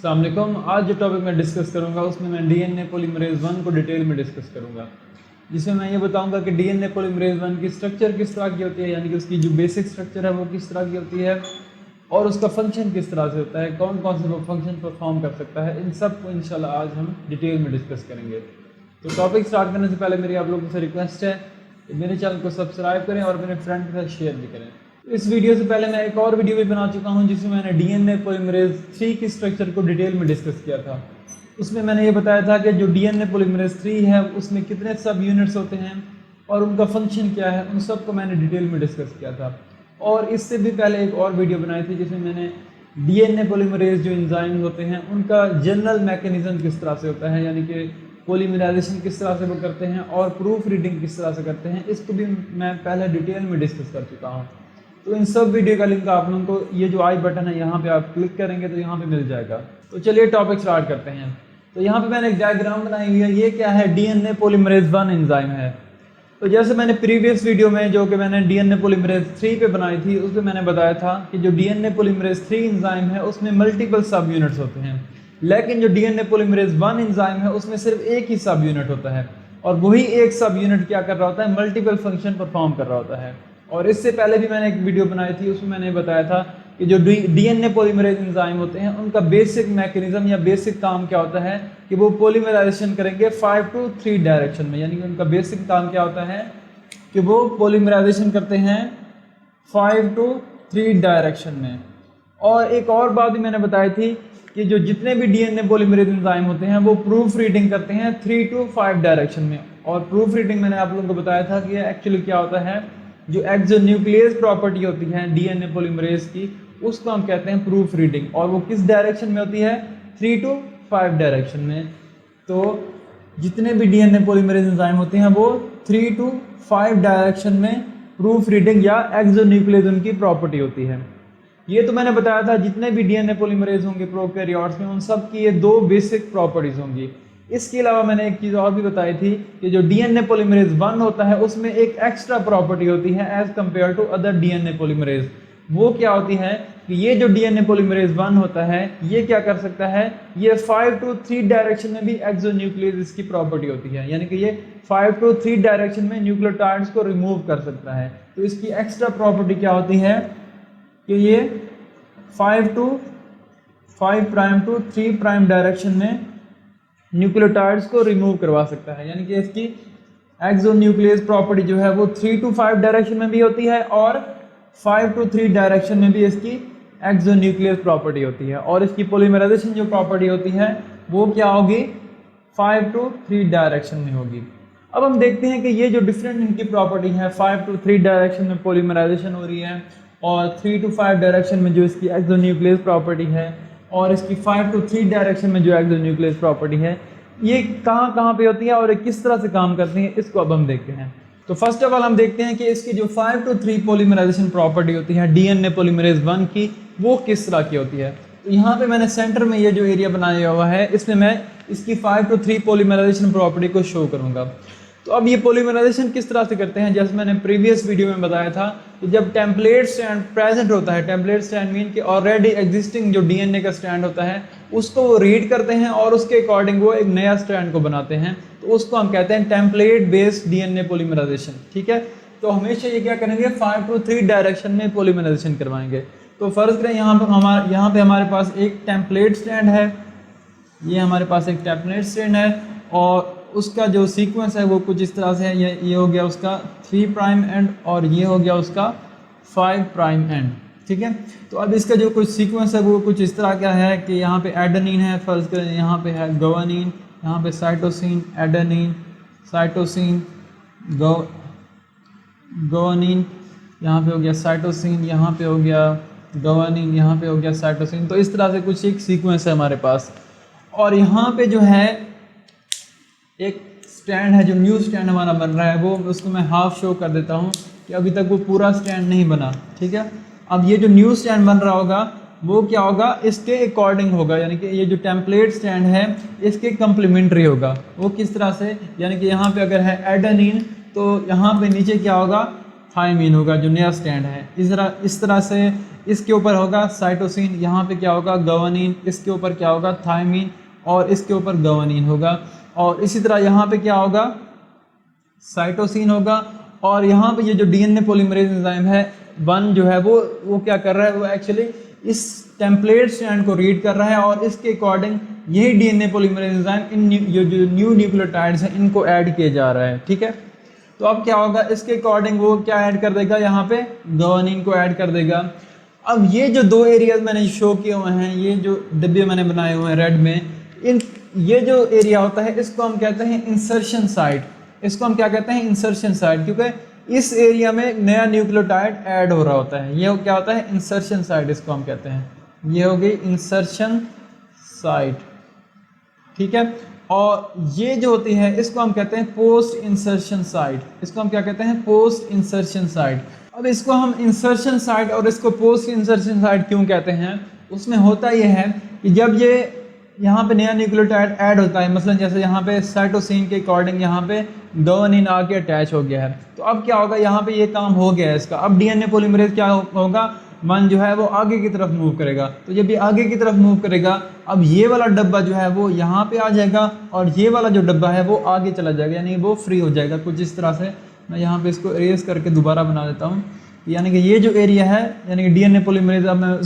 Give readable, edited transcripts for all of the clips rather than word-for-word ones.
अस्सलाम वालेकुम। आज जो टॉपिक मैं डिस्कस करूंगा उसमें मैं डीएनए पॉलीमरेज 1 को डिटेल में डिस्कस करूंगा, जिसमें मैं ये बताऊंगा कि डीएनए पॉलीमरेज 1 की स्ट्रक्चर किस तरह की होती है, यानी कि उसकी जो बेसिक स्ट्रक्चर है वो किस तरह की होती है और उसका फंक्शन किस तरह से होता है, कौन कौन से वो फंक्शन परफॉर्म कर सकता है। इन सब को इंशाल्लाह आज हम डिटेल में डिस्कस करेंगे। तो टॉपिक स्टार्ट करने से पहले मेरी आप लोगों से रिक्वेस्ट है कि मेरे चैनल को सब्सक्राइब करें और मेरे फ्रेंड के साथ शेयर भी करें। इस वीडियो से पहले मैं एक और वीडियो भी बना चुका हूं जिसमें मैंने डीएनए पॉलीमरेज 3 की स्ट्रक्चर को डिटेल में डिस्कस किया था। उसमें मैंने ये बताया था कि जो डीएनए पॉलीमरेज 3 है उसमें कितने सब यूनिट्स होते हैं और उनका फंक्शन क्या है, उन सब को मैंने डिटेल में डिस्कस किया था। और इससे भी पहले एक और वीडियो बनाई थी जिसमें मैंने डीएनए पॉलीमरेज जो एंजाइम होते हैं उनका जनरल मैकेनिज्म किस तरह से होता है, यानी कि पॉलीमराइजेशन किस तरह से वो करते हैं और प्रूफ रीडिंग किस तरह से करते हैं, इसको भी मैं पहले डिटेल में डिस्कस कर चुका हूँ। तो इन सब वीडियो का लिंक आप लोगों को ये जो आई बटन है यहाँ पे आप क्लिक करेंगे तो यहाँ पे मिल जाएगा। तो चलिए टॉपिक स्टार्ट करते हैं। तो यहाँ पे मैंने एक डायग्राम बनाई हुई है, ये क्या है, डीएनए पॉलीमरेज 1 एंजाइम है। तो जैसे मैंने प्रीवियस वीडियो में जो कि मैंने डीएनए पॉलीमरेज 3 पे बनाई थी उसमें मैंने बताया था कि जो डीएनए पॉलीमरेज 3 एंजाइम है उसमें मल्टीपल सब यूनिट्स होते हैं, लेकिन जो डीएनए पॉलीमरेज 1 एंजाइम है उसमें सिर्फ एक ही सब यूनिट होता है और वही एक सब यूनिट क्या कर रहा होता है, मल्टीपल फंक्शन परफॉर्म कर रहा होता है। और इससे पहले भी मैंने एक वीडियो बनाई थी उसमें मैंने बताया था कि जो डीएनए पॉलीमरेज एंजाइम होते हैं उनका बेसिक मैकेनिज्म या बेसिक काम क्या होता है कि वो पॉलीमराइजेशन करेंगे 5 to 3 डायरेक्शन में, यानी कि उनका बेसिक काम क्या होता है कि वो पॉलीमराइजेशन करते हैं 5 to 3 डायरेक्शन में। और एक और बात भी मैंने बताई थी कि जो जितने भी डीएनए पॉलीमरेज एंजाइम होते हैं वो प्रूफ रीडिंग करते हैं 3 to 5 डायरेक्शन में। और प्रूफ रीडिंग मैंने आप लोगों को बताया था कि एक्चुअली क्या होता है, जो एक्सोन्यूक्लियस प्रॉपर्टी होती है डीएनए पॉलीमरेज की उसको हम कहते हैं प्रूफ रीडिंग, और वो किस डायरेक्शन में होती है, 3 to 5 डायरेक्शन में। तो जितने भी डीएनए पॉलीमरेज एंजाइम होते हैं वो 3 to 5 डायरेक्शन में प्रूफ रीडिंग या एक्सोन्यूक्लियस उनकी प्रॉपर्टी होती है। ये तो मैंने बताया था जितने भी डीएनए पॉलीमरेज होंगे प्रोकैरियोट्स में उन सब की ये दो बेसिक प्रॉपर्टीज होंगी। इसके अलावा मैंने एक चीज़ और भी बताई थी कि जो डीएनए पॉलीमरेज 1 होता है उसमें एक एक्स्ट्रा प्रॉपर्टी होती है as compare to other DNA polymerase. वो क्या होती है कि ये जो डीएनए पॉलीमरेज 1 होता है ये क्या कर सकता है, ये 5 to 3 डायरेक्शन में भी एक्सोन्यूक्लियस इसकी प्रॉपर्टी होती है, यानी कि ये 5 to 3 डायरेक्शन में न्यूक्लियोटाइड्स को रिमूव कर सकता है। तो इसकी एक्स्ट्रा प्रॉपर्टी क्या होती है कि ये 5 प्राइम टू 3 प्राइम डायरेक्शन में न्यूक्लियोटाइड्स को रिमूव करवा सकता है, यानी कि इसकी एक्सोन्यूक्लियस प्रॉपर्टी जो है वो 3 to 5 डायरेक्शन में भी होती है और 5 to 3 डायरेक्शन में भी इसकी एक्सोन्यूक्लियस प्रॉपर्टी होती है। और इसकी पॉलीमराइजेशन जो प्रॉपर्टी होती है वो क्या होगी, 5 to 3 डायरेक्शन में होगी। अब हम देखते हैं कि ये जो डिफरेंट इनकी प्रॉपर्टी है, 5 to 3 डायरेक्शन में पॉलीमराइजेशन हो रही है और 3 to 5 डायरेक्शन में जो इसकी एक्सोन्यूक्लियस प्रॉपर्टी है और इसकी 5 to 3 डायरेक्शन में जो एक्सोन्यूक्लियस प्रॉपर्टी है, ये कहाँ कहाँ पे होती है और किस तरह से काम करती है, इसको अब हम देखते हैं। तो फर्स्ट ऑफ ऑल हम देखते हैं कि इसकी जो 5 to 3 पॉलीमराइजेशन प्रॉपर्टी होती है डीएनए पॉलीमरेज 1 की, वो किस तरह की होती है। तो यहाँ पे मैंने सेंटर में ये जो एरिया बनाया हुआ है इसमें मैं इसकी 5 to 3 पॉलीमराइजेशन प्रॉपर्टी को शो करूँगा। तो अब ये पॉलीमराइजेशन किस तरह से करते हैं, जैसे मैंने प्रीवियस वीडियो में बताया था कि जब टेम्पलेट स्ट्रैंड प्रेजेंट होता है, टेम्पलेट स्ट्रैंड मीन कि ऑलरेडी एग्जिस्टिंग जो डीएनए का स्ट्रैंड होता है उसको वो रीड करते हैं और उसके अकॉर्डिंग वो एक नया स्ट्रैंड को बनाते हैं, तो उसको हम कहते हैं टेम्पलेट बेस्ड डीएनए पॉलीमराइजेशन। ठीक है, तो हमेशा ये क्या करेंगे, 5 to 3 डायरेक्शन में पॉलीमराइजेशन करवाएंगे। तो फर्ज करें यहाँ पे हमारे पास एक टेम्पलेट स्ट्रैंड है, ये हमारे पास एक टेम्पलेट स्ट्रैंड है और उसका जो सीक्वेंस है वो कुछ इस तरह से है, ये हो गया उसका 3 प्राइम एंड और ये हो गया उसका 5 प्राइम एंड। ठीक है, तो अब इसका जो कुछ सीक्वेंस है वो कुछ इस तरह का है कि यहाँ पे एडेनिन है, फर्ज करें यहाँ पे है ग्वानिन, यहाँ पे साइटोसिन, एडेनिन, साइटोसिन, ग्वानिन, यहाँ पे हो गया साइटोसिन, यहाँ पे हो गया ग्वानिन, यहाँ पे हो गया साइटोसिन। तो इस तरह से कुछ एक सीक्वेंस है हमारे पास। और यहाँ पे जो है एक स्टैंड है, जो न्यू स्टैंड हमारा बन रहा है वो उसको मैं हाफ शो कर देता हूँ कि अभी तक वो पूरा स्टैंड नहीं बना। ठीक है, अब ये जो न्यू स्टैंड बन रहा होगा वो क्या होगा, इसके अकॉर्डिंग होगा, यानी कि ये जो टेम्पलेट स्टैंड है इसके कम्प्लीमेंट्री होगा। वो किस तरह से, यानी कि यहाँ पे अगर है एडेनिन तो यहाँ पे नीचे क्या होगा, थायमीन होगा जो नया स्टैंड है। इस तरह से इसके ऊपर होगा साइटोसिन, यहाँ पे क्या होगा ग्वानिन, इसके ऊपर क्या होगा थायमीन और इसके ऊपर ग्वानिन होगा। और इसी तरह यहाँ पे क्या होगा साइटोसिन होगा। और यहाँ पे ये जो डीएनए पॉलीमरेज एंजाइम है 1 जो है वो क्या कर रहा है, वो एक्चुअली इस टेम्पलेट स्ट्रैंड को रीड कर रहा है और इसके अकॉर्डिंग यही डीएनए पॉलीमरेज एंजाइम इन जो न्यू न्यूक्लियोटाइड्स हैं इनको ऐड किया जा रहा है। ठीक है, तो अब क्या होगा इसके अकॉर्डिंग वो क्या ऐड कर देगा, यहाँ पे ग्वानिन को ऐड कर देगा। अब ये जो 2 एरियाज मैंने शो किए हुए हैं, ये जो डिब्बे मैंने बनाए हुए हैं रेड में, ये जो एरिया होता है इसको हम कहते हैं इंसर्शन साइट। इसको हम क्या कहते हैं इंसर्शन साइट, क्योंकि इस एरिया में नया न्यूक्लियोटाइड ऐड हो रहा होता है। ये क्या होता है इंसर्शन साइट, इसको हम कहते हैं। ये हो गई इंसर्शन साइट। ठीक है, और ये जो होती है इसको हम कहते हैं पोस्ट इंसर्शन साइट। इसको हम क्या कहते हैं पोस्ट इंसर्शन साइट। अब इसको हम इंसर्शन साइट और इसको पोस्ट इंसर्शन साइट क्यों कहते हैं, उसमें होता यह है कि जब ये यहाँ पे नया न्यूक्लियोटाइड ऐड होता है, मसलन जैसे यहाँ पे साइटोसिन के अकॉर्डिंग यहाँ पे ग्वानिन आके अटैच हो गया है, तो अब क्या होगा यहाँ पे ये काम हो गया है इसका। अब डीएनए पॉलीमरेज क्या होगा 1 जो है वो आगे की तरफ मूव करेगा। तो जब ये आगे की तरफ मूव करेगा, अब ये वाला डब्बा जो है वो यहाँ पे आ जाएगा और ये वाला जो डब्बा है वो आगे चला जाएगा, यानी वो फ्री हो जाएगा। कुछ इस तरह से मैं यहाँ पे इसको इरेज करके दोबारा बना देता हूँ, यानी कि ये जो एरिया है यानी कि डीएनए पॉलीमरेज, अब मैं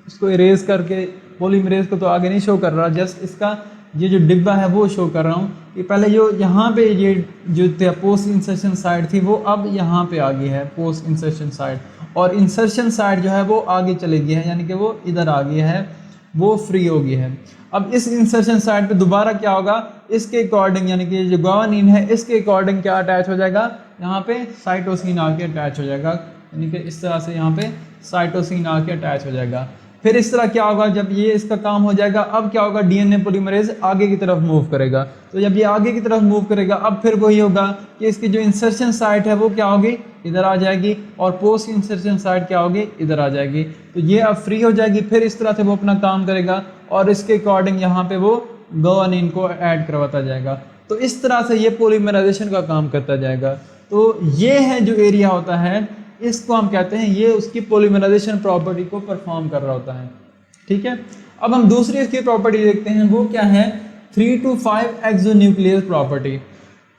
इसको इरेज करके पॉलीमरेज को तो आगे नहीं शो कर रहा, जस्ट इसका ये जो डिब्बा है वो शो कर रहा हूँ कि पहले जो यहाँ पे ये जो पोस्ट इंसर्शन साइट थी वो अब यहाँ पे आ गई है पोस्ट इंसर्शन साइट, और इंसर्शन साइट जो है वो आगे चली गई है, यानी कि वो इधर आ गई है, वो फ्री हो गई है। अब इस इंसर्शन साइट पे दोबारा क्या होगा इसके अकॉर्डिंग, यानी कि जो ग्वानिन है इसके अकॉर्डिंग क्या अटैच हो जाएगा, यहाँ पे साइटोसिन आके अटैच हो जाएगा, यानी कि इस तरह से यहाँ पे साइटोसिन आके अटैच हो जाएगा। फिर इस तरह क्या होगा जब ये इसका काम हो जाएगा, अब क्या होगा डीएनए पॉलीमरेज आगे की तरफ मूव करेगा। तो जब ये आगे की तरफ मूव करेगा अब फिर वही होगा कि इसकी जो इंसर्शन साइट है वो क्या होगी इधर आ जाएगी, और पोस्ट इंसर्शन साइट क्या होगी इधर आ जाएगी। तो ये अब फ्री हो जाएगी, फिर इस तरह से वो अपना काम करेगा और इसके अकॉर्डिंग यहाँ पे वो ग्वानिन को ऐड करवाता जाएगा। तो इस तरह से ये पॉलीमराइजेशन का काम करता जाएगा। तो ये है जो एरिया होता है इसको हम कहते हैं ये उसकी पॉलीमराइजेशन प्रॉपर्टी को परफॉर्म कर रहा होता है। ठीक है, अब हम दूसरी इसकी प्रॉपर्टी देखते हैं, वो क्या है 3 to 5 एक्सोन्यूक्लियस प्रॉपर्टी।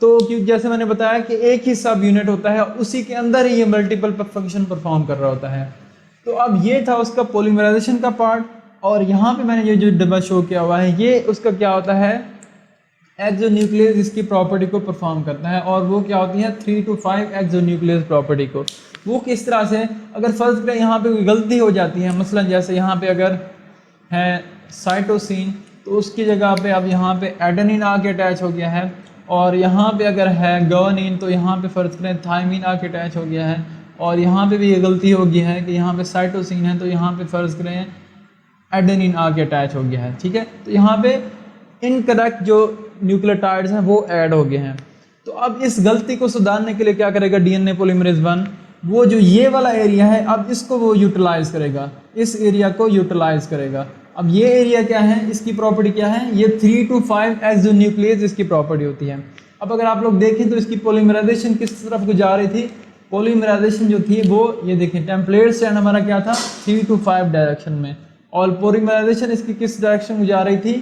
तो क्योंकि जैसे मैंने बताया कि एक ही सब यूनिट होता है, उसी के अंदर ही ये मल्टीपल फंक्शन परफॉर्म कर रहा होता है। तो अब ये था उसका पॉलीमराइजेशन का पार्ट, और यहाँ पे मैंने ये जो डब्बा शो किया हुआ है ये उसका क्या होता है एक्सोन्यूक्लियस इसकी प्रॉपर्टी को परफॉर्म करता है, और वो क्या होती है 3 to 5 एक्सोन्यूक्लियस प्रॉपर्टी को। वो किस तरह से, अगर फर्स्ट पे यहाँ पे कोई गलती हो जाती है, मसलन जैसे यहाँ पे अगर है साइटोसिन तो उसकी जगह पे अब यहाँ पे एडेनिन आके अटैच हो गया है, और यहाँ पे अगर है ग्वानिन तो यहाँ पे फर्ज करें थायमीन आके अटैच हो गया है, और यहाँ पे भी ये गलती हो गई है कि यहाँ पे साइटोसिन है तो यहाँ पे फर्ज करें एडेनिन आके अटैच हो गया है। ठीक है, तो यहाँ पे इनकरेक्ट जो न्यूक्लियोटाइड्स हैं वो ऐड हो गए हैं। तो अब इस गलती को सुधारने के लिए क्या करेगा डीएनए पॉलीमरेज 1, वो जो ये वाला एरिया है अब इसको वो यूटिलाइज करेगा, इस एरिया को यूटिलाइज करेगा। अब ये एरिया क्या है, इसकी प्रॉपर्टी क्या है, ये 3 to 5 एक्सोन्यूक्लियस इसकी प्रॉपर्टी होती है। अब अगर आप लोग देखें तो इसकी पॉलीमराइजेशन किस तरफ को जा रही थी, पॉलीमराइजेशन जो थी वो ये देखें टेम्पलेट स्ट्रैंड हमारा क्या था 3 to 5 डायरेक्शन में, और पॉलीमराइजेशन इसकी किस डायरेक्शन में जा रही थी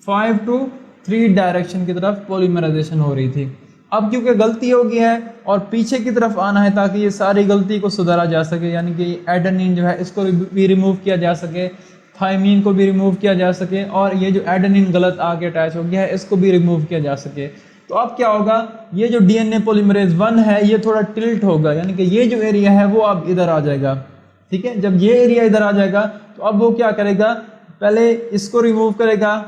5 to 3 डायरेक्शन की तरफ पॉलीमराइजेशन हो रही थी। अब क्योंकि गलती हो गई है और पीछे की तरफ आना है ताकि ये सारी गलती को सुधारा जा सके, यानी कि एडेनिन जो है इसको भी रिमूव किया जा सके, थायमीन को भी रिमूव किया जा सके, और ये जो एडेनिन गलत आके अटैच हो गया है इसको भी रिमूव किया जा सके। तो अब क्या होगा, ये जो डीएनए पॉलीमरेज 1 है ये थोड़ा टिल्ट होगा, यानी कि ये जो एरिया है वो अब इधर आ जाएगा। ठीक है, जब ये एरिया इधर आ जाएगा तो अब वो क्या करेगा, पहले इसको रिमूव करेगा,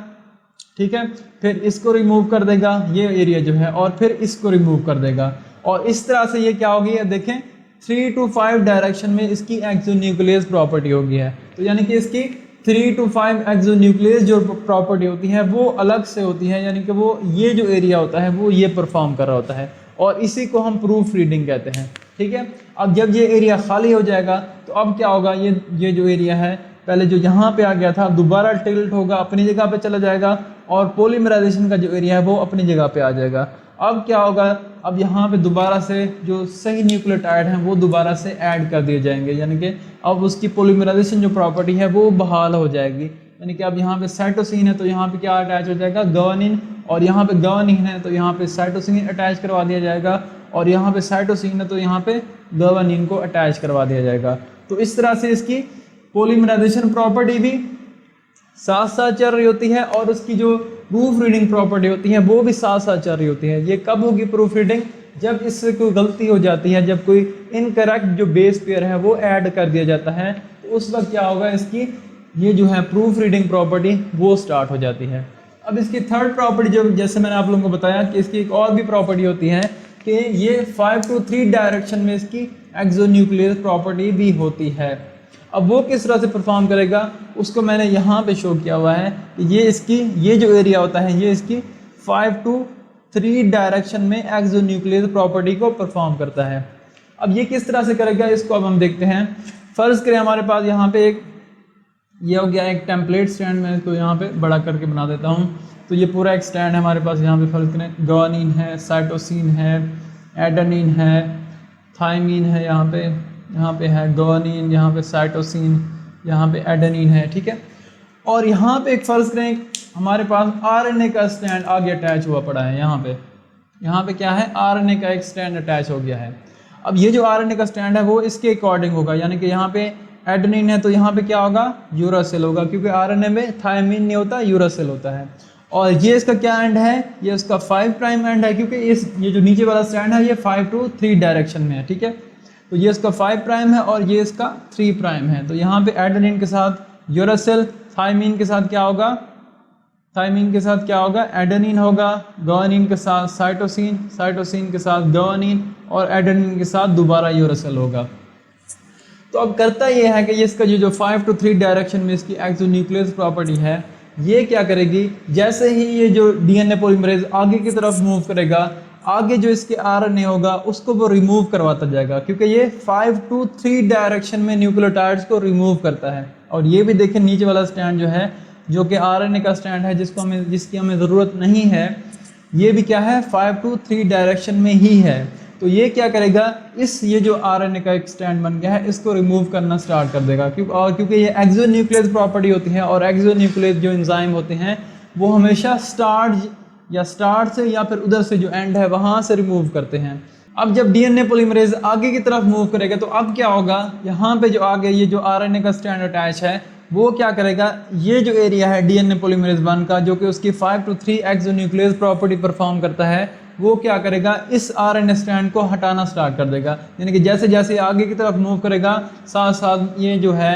ठीक है, फिर इसको रिमूव कर देगा ये एरिया जो है, और फिर इसको रिमूव कर देगा, और इस तरह से ये क्या होगी देखें 3 to 5 डायरेक्शन में इसकी एक्सोन्यूक्लियस प्रॉपर्टी होगी है। तो यानी कि इसकी 3 to 5 एक्सोन्यूक्लियस जो प्रॉपर्टी होती है वो अलग से होती है, यानी कि वो ये जो एरिया होता है वो ये परफॉर्म कर रहा होता है, और इसी को हम प्रूफ रीडिंग कहते हैं। ठीक है, अब जब ये एरिया खाली हो जाएगा तो अब क्या होगा, ये जो एरिया है पहले जो यहाँ पे आ गया था अब दोबारा टिल्ट होगा, अपनी जगह पे चला जाएगा, और पॉलीमराइजेशन का जो एरिया है वो अपनी जगह पे आ जाएगा। अब क्या होगा, अब यहाँ पे दोबारा से जो सही न्यूक्लियोटाइड हैं वो दोबारा से ऐड कर दिए जाएंगे, यानी कि अब उसकी पॉलीमराइजेशन जो प्रॉपर्टी है वो बहाल हो जाएगी। यानी कि अब यहाँ पे साइटोसिन है तो यहाँ पे क्या अटैच हो जाएगा, ग्वानिन, और यहाँ पे ग्वानिन है तो यहाँ पे साइटोसिन अटैच करवा दिया जाएगा, और यहाँ पे साइटोसिन है तो यहाँ पे ग्वानिन को अटैच करवा दिया जाएगा। तो इस तरह से इसकी पॉलीमराइजेशन प्रॉपर्टी भी साथ साथ चल रही होती है और उसकी जो प्रूफ रीडिंग प्रॉपर्टी होती है वो भी साथ साथ चल रही होती है। ये कब होगी प्रूफ रीडिंग, जब इससे कोई गलती हो जाती है, जब कोई इनकरेक्ट जो बेस पेयर है वो ऐड कर दिया जाता है, तो उस वक्त क्या होगा, इसकी ये जो है प्रूफ रीडिंग प्रॉपर्टी वो स्टार्ट हो जाती है। अब इसकी थर्ड प्रॉपर्टी जो जैसे मैंने आप लोगों को बताया कि इसकी एक और भी प्रॉपर्टी होती है कि ये 5 to 3 डायरेक्शन में इसकी एक्सोन्यूक्लियर प्रॉपर्टी भी होती है। अब वो किस तरह से परफॉर्म करेगा उसको मैंने यहाँ पे शो किया हुआ है कि ये इसकी ये जो एरिया होता है ये इसकी 5 to 3 डायरेक्शन में एक्सोन्यूक्लियर प्रॉपर्टी को परफॉर्म करता है। अब ये किस तरह से करेगा इसको अब हम देखते हैं। फर्ज करें हमारे पास यहाँ पे एक ये हो गया एक टेम्पलेट स्टैंड, मैं इसको यहाँ पे बड़ा करके बना देता हूँ। तो ये पूरा एक स्टैंड है हमारे पास, यहाँ पे फर्ज करें ग्वानिन है, साइटोसिन है, एडेनिन है, थायमिन है, यहाँ पे है ग्वानिन, यहाँ पे साइटोसिन, यहाँ पे एडेनिन है, ठीक है। और यहाँ पे एक फर्ज करें हमारे पास आरएनए का स्टैंड आगे अटैच हुआ पड़ा है। यहाँ पे क्या है, आरएनए का एक स्टैंड अटैच हो गया है। अब ये जो आरएनए का स्टैंड है वो इसके अकॉर्डिंग होगा, यानी कि यहाँ पे एडेनिन है तो यहाँ पे क्या होगा, यूरासिल होगा, क्योंकि आरएनए में थायमिन नहीं होता, यूरासिल होता है। और ये इसका क्या एंड है, ये इसका 5 प्राइम एंड है, क्योंकि ये जो नीचे वाला स्टैंड है ये 5 to 3 डायरेक्शन में है, ठीक है। तो ये इसका 5 प्राइम है और ये इसका 3 प्राइम है। तो यहाँ पे एडेनिन के साथ यूरासिल, थायमिन के साथ क्या होगा, एडेनिन होगा, ग्वानिन के साथ साइटोसिन, साइटोसिन के साथ ग्वानिन, और एडेनिन के साथ दोबारा यूरासिल होगा। तो अब करता ये है कि इसका जो 5 to 3 डायरेक्शन में इसकी एक्सोन्यूक्लियर प्रॉपर्टी है, ये क्या करेगी, जैसे ही ये जो डीएनए पॉलीमरेज आगे की तरफ मूव करेगा, आगे जो इसके आरएनए होगा उसको वो रिमूव करवाता जाएगा, क्योंकि ये 5 to 3 डायरेक्शन में न्यूक्लियोटाइड्स को रिमूव करता है। और ये भी देखें नीचे वाला स्टैंड जो है, जो कि आरएनए का स्टैंड है, जिसकी हमें ज़रूरत नहीं है, ये भी क्या है 5 to 3 डायरेक्शन में ही है। तो ये क्या करेगा, ये जो आरएनए का एक स्टैंड बन गया है इसको रिमूव करना स्टार्ट कर देगा, क्योंकि ये एक्सोन्यूक्लियर प्रॉपर्टी होती है, और एक्सोन्यूक्लियर जो एंजाइम होते हैं वो हमेशा स्टार्ट से या फिर उधर से जो एंड है वहाँ से रिमूव करते हैं। अब जब डीएनए पॉलीमरेज आगे की तरफ मूव करेगा तो अब क्या होगा, यहाँ पे जो आगे ये जो आरएनए का स्टैंड अटैच है वो क्या करेगा, ये जो एरिया है डीएनए पॉलीमरेज 1 का, जो कि उसकी 5 to 3 एक्सोन्यूक्लियर प्रॉपर्टी परफॉर्म करता है, वो क्या करेगा, इस आरएनए स्टैंड को हटाना स्टार्ट कर देगा। यानी कि जैसे जैसे आगे की तरफ मूव करेगा साथ साथ ये जो है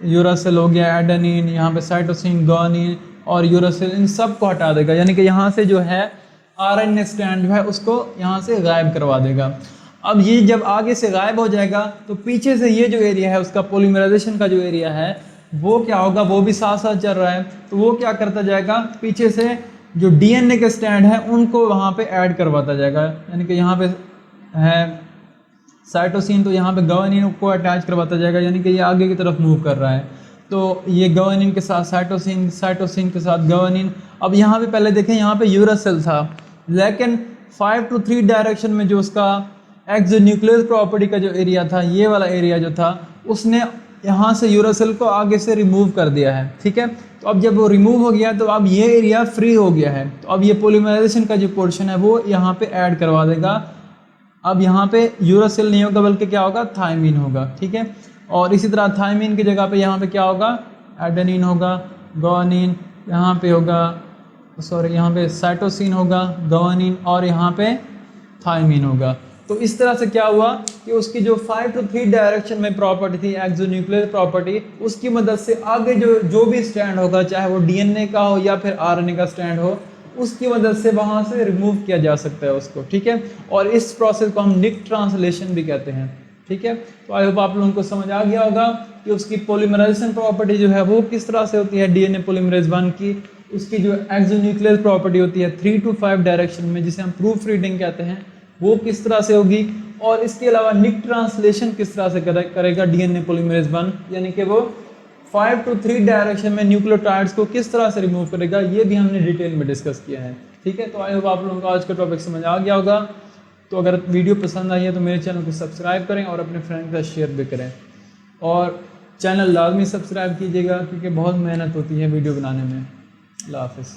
यूरासिल हो गया, एडेनिन, यहाँ पे साइटोसिन, ग्वानिन और यूरासिल, इन सब को हटा देगा। यानी कि यहाँ से जो है आरएनए स्टैंड जो है उसको यहाँ से गायब करवा देगा। अब ये जब आगे से गायब हो जाएगा तो पीछे से ये जो एरिया है उसका पॉलीमराइजेशन का जो एरिया है वो क्या होगा, वो भी साथ साथ चल रहा है। तो वो क्या करता जाएगा, पीछे से जो डीएनए के स्टैंड है उनको वहाँ पे ऐड करवाता जाएगा। यानी कि यहाँ पे है साइटोसिन तो यहाँ पे ग्वानिन को अटैच करवाता जाएगा, यानी कि ये आगे की तरफ मूव कर रहा है। तो ये ग्वानिन के साथ साइटोसिन, साइटोसिन के साथ ग्वानिन। अब यहाँ पे पहले देखें, यहाँ पे यूरासिल था, लेकिन 5 to 3 डायरेक्शन में जो उसका एक्सोन्यूक्लियर प्रॉपर्टी का जो एरिया था, ये वाला एरिया जो था, उसने यहाँ से यूरासिल को आगे से रिमूव कर दिया है, ठीक है। तो अब जब वो रिमूव हो गया तो अब ये एरिया फ्री हो गया है, तो अब ये पॉलीमराइजेशन का जो पोर्शन है वो यहाँ पे ऐड करवा देगा। अब यहाँ पे यूरासिल नहीं होगा बल्कि क्या होगा, थायमिन होगा, ठीक है। और इसी तरह थायमिन की जगह पे यहाँ पे क्या होगा, एडेनिन होगा, ग्वानिन, यहाँ पे होगा यहाँ पे साइटोसिन होगा, ग्वानिन, और यहाँ पे थायमिन होगा। तो इस तरह से क्या हुआ कि उसकी जो 5 to 3 डायरेक्शन में प्रॉपर्टी थी, एक्सोन्यूक्लियर प्रॉपर्टी, उसकी मदद से आगे जो भी स्टैंड होगा, चाहे वो डीएनए का हो या फिर आरएनए का स्टैंड हो, उसकी मदद से वहाँ से रिमूव किया जा सकता है उसको, ठीक है। और इस प्रोसेस को हम निक ट्रांसलेशन भी कहते हैं, ठीक है। तो आई होप आप लोगों को समझ आ गया होगा कि उसकी पॉलीमराइजेशन प्रॉपर्टी जो है वो किस तरह से होती है डीएनए पॉलीमरेज 1 की। उसकी जो एक्सोन्यूक्लियर प्रॉपर्टी होती है 3 to 5 डायरेक्शन में, जिसे हम प्रूफ रीडिंग कहते हैं, वो किस तरह से होगी। और इसके अलावा निक ट्रांसलेशन किस तरह से करेगा डीएनए पॉलीमरेज 1, यानी कि वो 5 to 3 डायरेक्शन में न्यूक्लियोटाइड्स को किस तरह से रिमूव करेगा, ये भी हमने डिटेल में डिस्कस किया है। ठीक है, तो आई होप आप लोगों को आज का टॉपिक समझ आ गया होगा। तो अगर वीडियो पसंद आई है तो मेरे चैनल को सब्सक्राइब करें और अपने फ्रेंड का शेयर भी करें, और चैनल लाजमी सब्सक्राइब कीजिएगा क्योंकि बहुत मेहनत होती है वीडियो बनाने में। अल्लाह हाफ़िज़।